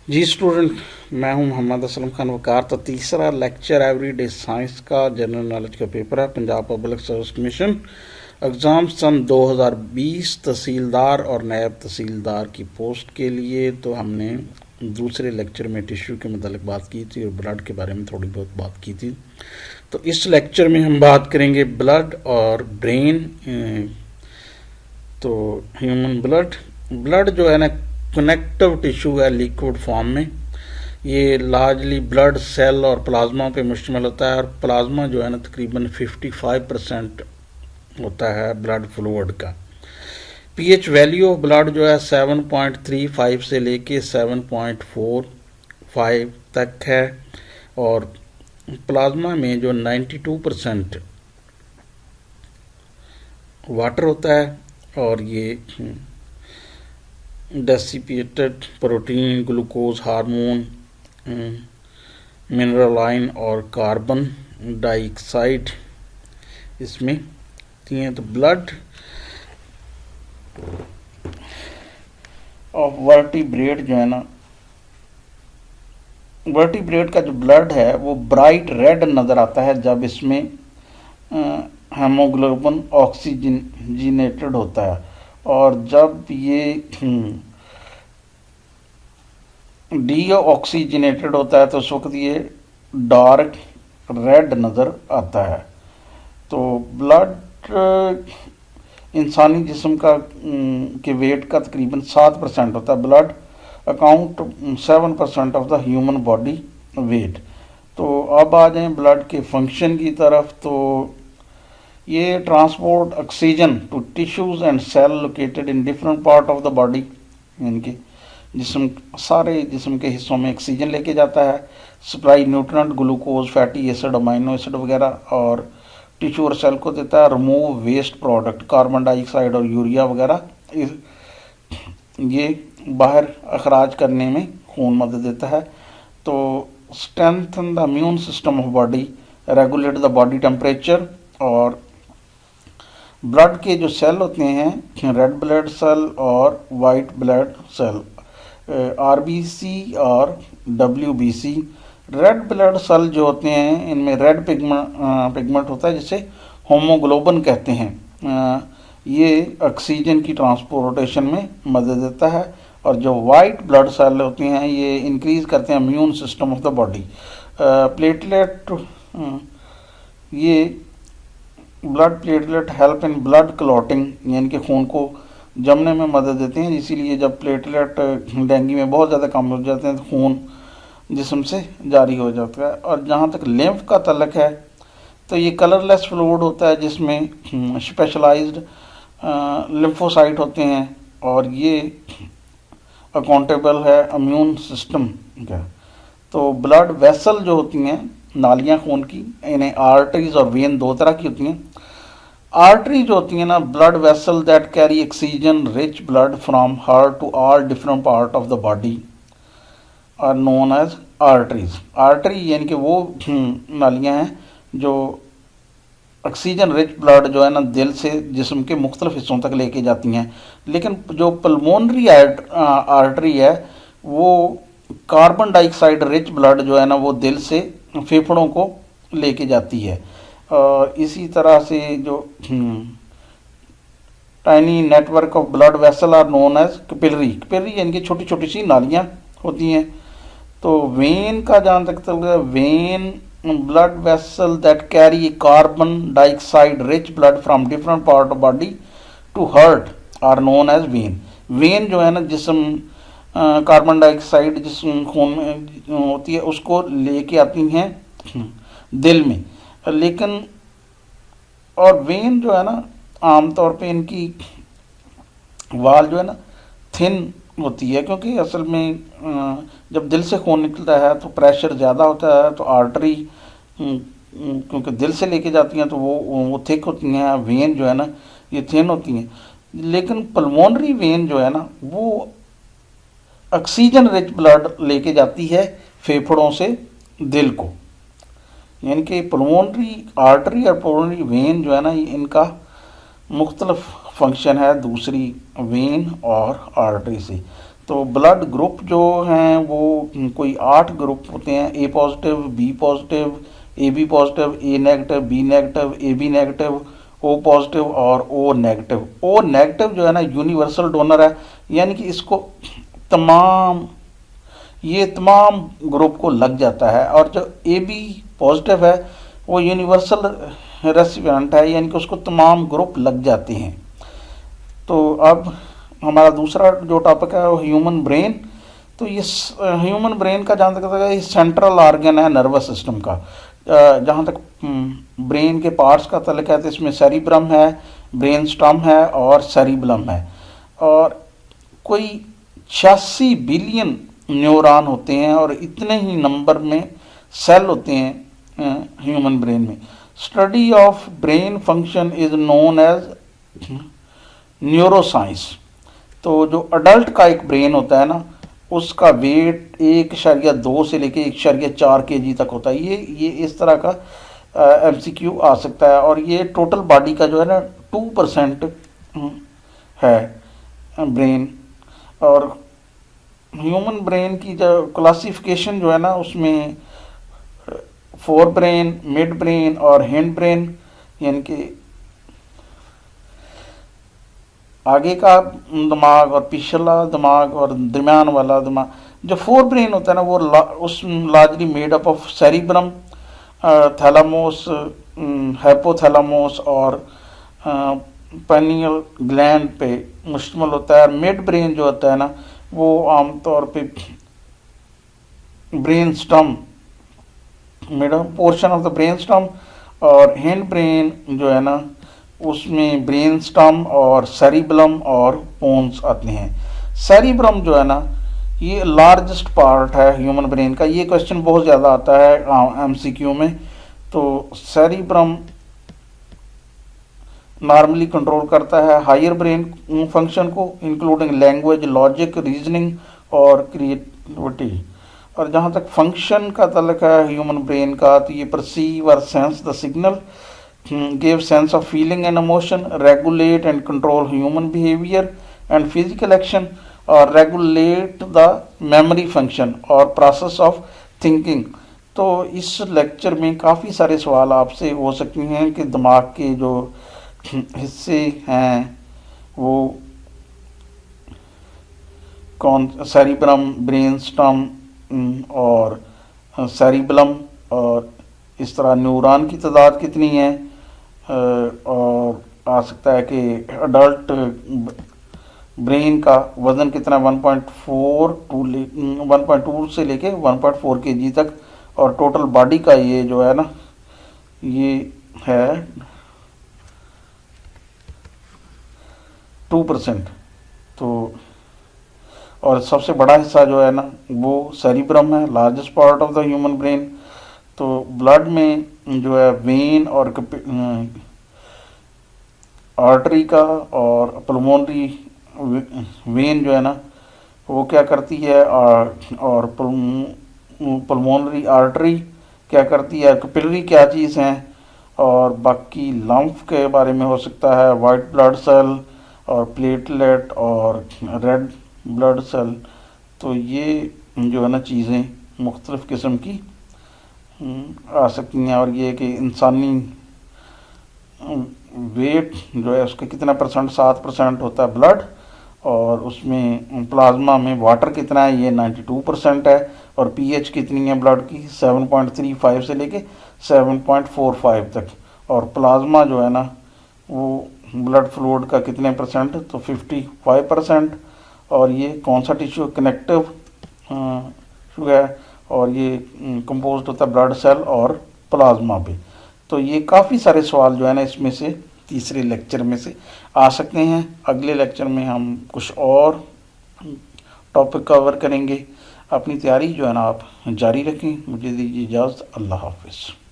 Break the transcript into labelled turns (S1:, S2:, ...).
S1: जी student, मैं हूं मोहम्मद असलम खान वकार। तो तीसरा लेक्चर एवरीडे साइंस का जनरल नॉलेज का पेपर है, Punjab public service commission exam सन 2020 तहसीलदार और नायब तहसीलदार की पोस्ट के लिए। तो हमने दूसरे लेक्चर में टिश्यू के मतलब बात की थी और ब्लड के बारे में थोड़ी बहुत बात की थी। तो इस लेक्चर में हम बात करेंगे ब्लड और ब्रेन। तो ह्यूमन ब्लड जो है ना, कनेक्टिव टिश्यू है लिक्विड फॉर्म में। ये लार्जली ब्लड सेल और प्लाज्मा पे मुश्तमिल होता है, और प्लाज्मा जो है ना तकरीबन 55% होता है ब्लड फ्लूइड का। पीएच वैल्यू ऑफ ब्लड जो है 7.35 से लेके 7.45 तक है, और प्लाज्मा में जो 92% वाटर होता है, और ये डेसिपेटेड प्रोटीन, ग्लूकोज, हार्मोन, मिनरलाइन और कार्बन डाइऑक्साइड इसमें होती हैं। तो ब्लड ऑफ वर्टिब्रेट जो है ना, वर्टिब्रेट का जो ब्लड है वो ब्राइट रेड नज़र आता है जब इसमें हेमोग्लोबिन ऑक्सीजनेटेड होता है, और जब ये डीऑक्सीजनेटेड होता है तो उस वक्त ये डार्क रेड नज़र आता है। तो ब्लड इंसानी जिस्म का के वेट का तकरीबन 7% होता है। Blood account 7% of the human body weight. तो अब आ जाएं ब्लड के फंक्शन की तरफ। तो ये transport oxygen to tissues and cell located in different part of the body, इनके जिस्म सारे जिस्म के हिस्सों में ऑक्सीजन लेके जाता है। Supply nutrient, glucose, fatty acid, amino acid वगैरह, और टिश्यू और सेल को देता है। Remove waste product, carbon dioxide और यूरिया वगैरह, ये बाहर अखराज करने में खून मदद देता है। तो strengthen the immune system of body, regulate the body temperature. और ब्लड के जो सेल होते हैं, रेड ब्लड सेल और वाइट ब्लड सेल, आरबीसी और डब्ल्यूबीसी। रेड ब्लड सेल जो होते हैं इनमें रेड पिगमेंट होता है जिसे होमोग्लोबिन कहते हैं। ये ऑक्सीजन की ट्रांसपोर्टेशन में मदद देता है। और जो वाइट ब्लड सेल होते हैं ये इंक्रीज करते हैं immune system of the body. Platelet, ये blood platelet help in blood clotting, यानी कि खून को जमने में मदद देते हैं। इसीलिए जब प्लेटलेट डेंगू में बहुत ज़्यादा कम हो जाते हैं तो खून जिस्म से जारी हो जाता है। और जहाँ तक लिम्फ का तल्लक है तो ये कलरलेस फ्लूइड होता है जिसमें स्पेशलाइज्ड लिम्फोसाइट होते हैं, और ये अकाउंटेबल है इम्यून सिस्टम का। तो ब्लड वेसल जो होती हैं, नालियाँ खून की, इन्हें आर्टरीज और वेन दो तरह की होती हैं। आर्टरी जो होती है ना, blood vessel that carry oxygen rich blood from heart to all different part of the body are known as arteries. Artery यानी कि वो नालियाँ हैं जो ऑक्सीजन रिच ब्लड जो है ना दिल से जिस्म के मुख्तलिफ हिस्सों तक लेके जाती हैं। लेकिन जो पल्मोनरी आर्टरी है वो कार्बन डाइऑक्साइड रिच ब्लड जो है ना वो दिल से फेफड़ों को लेके जाती है। और इसी तरह से जो tiny network of blood vessel are known as capillary. Capillary यानी कि छोटी छोटी सी नालियाँ होती हैं। तो वेन का जहाँ तक vein blood vessel that carry carbon dioxide rich blood from different part of body to heart are known as vein. Vein जो है ना जिस्म कार्बन डाइऑक्साइड जिस्म खून में होती है उसको लेके आती हैं दिल में। लेकिन और वेन जो है ना आमतौर पे इनकी वाल जो है ना थिन होती है, क्योंकि असल में जब दिल से खून निकलता है तो प्रेशर ज़्यादा होता है। तो आर्टरी क्योंकि दिल से लेके जाती हैं तो वो थिक होती हैं। वेन जो है ना ये थिन होती हैं। लेकिन पल्मोनरी वेन जो है ना वो ऑक्सीजन रिच ब्लड लेके जाती है फेफड़ों से दिल को। यानी कि पल्मोनरी आर्टरी और पल्मोनरी वेन जो है ना इनका मुख्तलिफ फंक्शन है दूसरी वेन और आर्टरी से। तो ब्लड ग्रुप जो हैं वो कोई 8 ग्रुप होते हैं, A positive, B positive, A B positive, A negative, B negative, A B negative, O positive और ओ नेगेटिव। ओ नेगेटिव जो है ना यूनिवर्सल डोनर है, यानी कि इसको तमाम ये तमाम ग्रुप को लग जाता है। और जो ए बी पॉजिटिव है वो यूनिवर्सल रेसिपिएंट है, यानी कि उसको तमाम ग्रुप लग जाते हैं। तो अब हमारा दूसरा जो टॉपिक है वो ह्यूमन ब्रेन। तो ये ह्यूमन ब्रेन का जहाँ तक ये सेंट्रल ऑर्गन है नर्वस सिस्टम का। जहाँ तक ब्रेन के पार्ट्स का तल्लुक है तो इसमें सेरिब्रम है, ब्रेन स्टम है और सेरिबलम है। और कोई 86 बिलियन न्यूरॉन होते हैं और इतने ही नंबर में सेल होते हैं ह्यूमन ब्रेन में। Study of brain function is known as neuroscience. तो जो अडल्ट का एक ब्रेन होता है ना उसका वेट 1.2 से लेके 1.4 kg तक होता है। ये इस तरह का MCQ आ सकता है। और ये टोटल बॉडी का जो है ना 2% है ब्रेन। और ह्यूमन ब्रेन की जो क्लासिफिकेशन जो है ना उसमें फोर ब्रेन, मिड ब्रेन और हैंड ब्रेन, यानी कि आगे का दिमाग और पिछला दिमाग और दरमियान वाला दिमाग। जो फोर ब्रेन होता है ना वो उस largely made up of cerebrum, thalamus, hypothalamus और पेनियल ग्लैंड पे मुश्तमिल होता है। मिड ब्रेन जो होता है ना वो आमतौर पे brain stem, mid portion of the brain stem, और हैंड ब्रेन जो है ना उसमें ब्रेन स्टम और सेरिबलम और पोन्स आते हैं। सेरिब्रम जो है ना ये लार्जेस्ट पार्ट है ह्यूमन ब्रेन का। ये क्वेश्चन बहुत ज़्यादा आता है MCQ में। तो सेरिब्रम नॉर्मली कंट्रोल करता है हायर ब्रेन फंक्शन को, इंक्लूडिंग लैंग्वेज, लॉजिक, रीजनिंग और क्रिएटिविटी। और जहाँ तक फंक्शन का तल्लुक है ह्यूमन ब्रेन का तो ये परसीव और sense the signal, give sense of feeling and emotion, regulate and control human behavior and physical action, or regulate the memory function or process of thinking। तो इस लेक्चर में काफ़ी सारे सवाल आपसे हो सकते हैं कि दिमाग के जो हिस्से हैं वो कौन, सेरिब्रम, ब्रेन स्टम और सेरिबलम, और इस तरह न्यूरॉन की तादाद कितनी है। और आ सकता है कि अडल्ट ब्रेन का वज़न कितना, 1.2 से लेके 1.4 kg तक। और टोटल बॉडी का ये जो है ना ये है 2%। तो और सबसे बड़ा हिस्सा जो है ना वो सेरिब्रम है, largest part of the human brain. तो ब्लड में जो है वेन और आर्टरी का और पल्मोनरी वेन जो है ना वो क्या करती है, और पल्मोनरी आर्टरी क्या करती है, कैपिलरी क्या चीज़ हैं। और बाकी लम्फ के बारे में हो सकता है वाइट ब्लड सेल और प्लेटलेट और रेड ब्लड सेल। तो ये जो है ना चीज़ें मुख्तलिफ़ किस्म की आ सकती हैं। और ये कि इंसानी वेट जो है उसका कितना परसेंट, 7% होता है ब्लड, और उसमें प्लाज्मा में वाटर कितना है, ये 92% है। और pH कितनी है ब्लड की, 7.35 से लेके 7.45 तक। और प्लाज्मा जो है ना वो ब्लड फ्लूइड का कितने परसेंट, तो 55%। और ये कौन सा टिश्यू, कनेक्टिव टिश्यू है, और ये कंपोज्ड होता है ब्लड सेल और प्लाज्मा पे। तो ये काफ़ी सारे सवाल जो है ना इसमें से तीसरे लेक्चर में से आ सकते हैं। अगले लेक्चर में हम कुछ और टॉपिक कवर करेंगे। अपनी तैयारी जो है ना आप जारी रखें। मुझे दीजिए इजाज़त। अल्लाह हाफिज़।